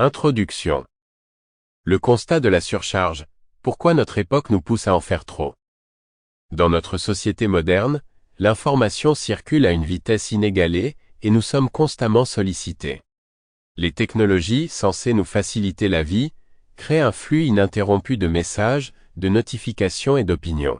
Introduction. Le constat de la surcharge. Pourquoi notre époque nous pousse à en faire trop? Dans notre société moderne, l'information circule à une vitesse inégalée et nous sommes constamment sollicités. Les technologies, censées nous faciliter la vie, créent un flux ininterrompu de messages, de notifications et d'opinions.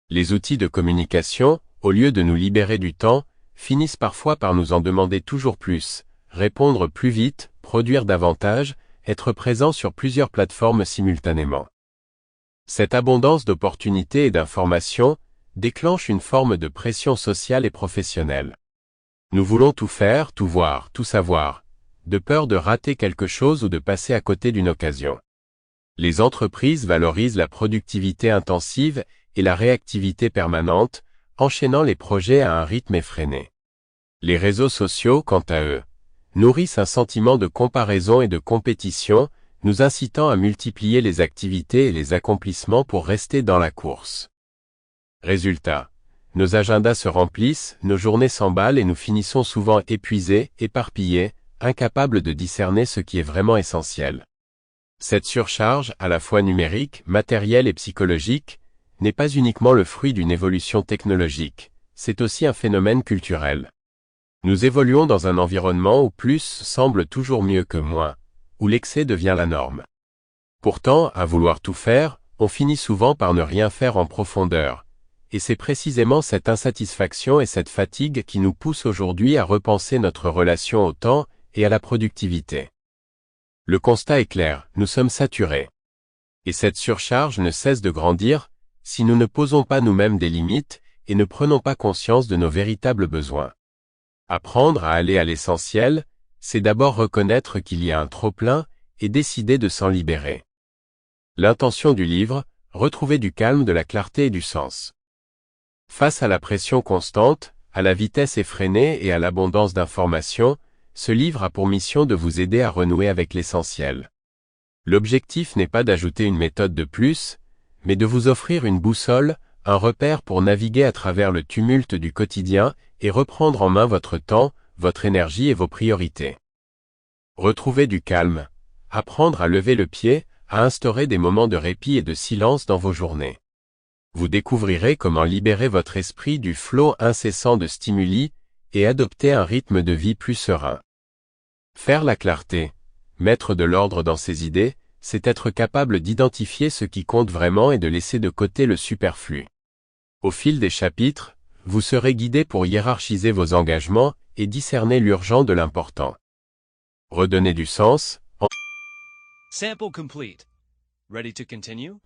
Les outils de communication, au lieu de nous libérer du temps, finissent parfois par nous en demander toujours plus, répondre plus vite, produire davantage, être présent sur plusieurs plateformes simultanément. Cette abondance d'opportunités et d'informations déclenche une forme de pression sociale et professionnelle. Nous voulons tout faire, tout voir, tout savoir, de peur de rater quelque chose ou de passer à côté d'une occasion. Les entreprises valorisent la productivité intensive et la réactivité permanente, enchaînant les projets à un rythme effréné. Les réseaux sociaux, quant à eux, nourrissent un sentiment de comparaison et de compétition, nous incitant à multiplier les activités et les accomplissements pour rester dans la course. Résultat, nos agendas se remplissent, nos journées s'emballent et nous finissons souvent épuisés, éparpillés, incapables de discerner ce qui est vraiment essentiel. Cette surcharge, à la fois numérique, matérielle et psychologique, n'est pas uniquement le fruit d'une évolution technologique, c'est aussi un phénomène culturel. Nous évoluons dans un environnement où plus semble toujours mieux que moins, où l'excès devient la norme. Pourtant, à vouloir tout faire, on finit souvent par ne rien faire en profondeur, et c'est précisément cette insatisfaction et cette fatigue qui nous poussent aujourd'hui à repenser notre relation au temps et à la productivité. Le constat est clair, nous sommes saturés. Et cette surcharge ne cesse de grandir si nous ne posons pas nous-mêmes des limites et ne prenons pas conscience de nos véritables besoins. Apprendre à aller à l'essentiel, c'est d'abord reconnaître qu'il y a un trop-plein et décider de s'en libérer. L'intention du livre, retrouver du calme, de la clarté et du sens. Face à la pression constante, à la vitesse effrénée et à l'abondance d'informations, ce livre a pour mission de vous aider à renouer avec l'essentiel. L'objectif n'est pas d'ajouter une méthode de plus, mais de vous offrir une boussole, un repère pour naviguer à travers le tumulte du quotidien et reprendre en main votre temps, votre énergie et vos priorités. Retrouver du calme, apprendre à lever le pied, à instaurer des moments de répit et de silence dans vos journées. Vous découvrirez comment libérer votre esprit du flot incessant de stimuli et adopter un rythme de vie plus serein. Faire la clarté, mettre de l'ordre dans ses idées, c'est être capable d'identifier ce qui compte vraiment et de laisser de côté le superflu. Au fil des chapitres, vous serez guidé pour hiérarchiser vos engagements et discerner l'urgent de l'important. Redonner du sens. Sample complete. Ready to continue?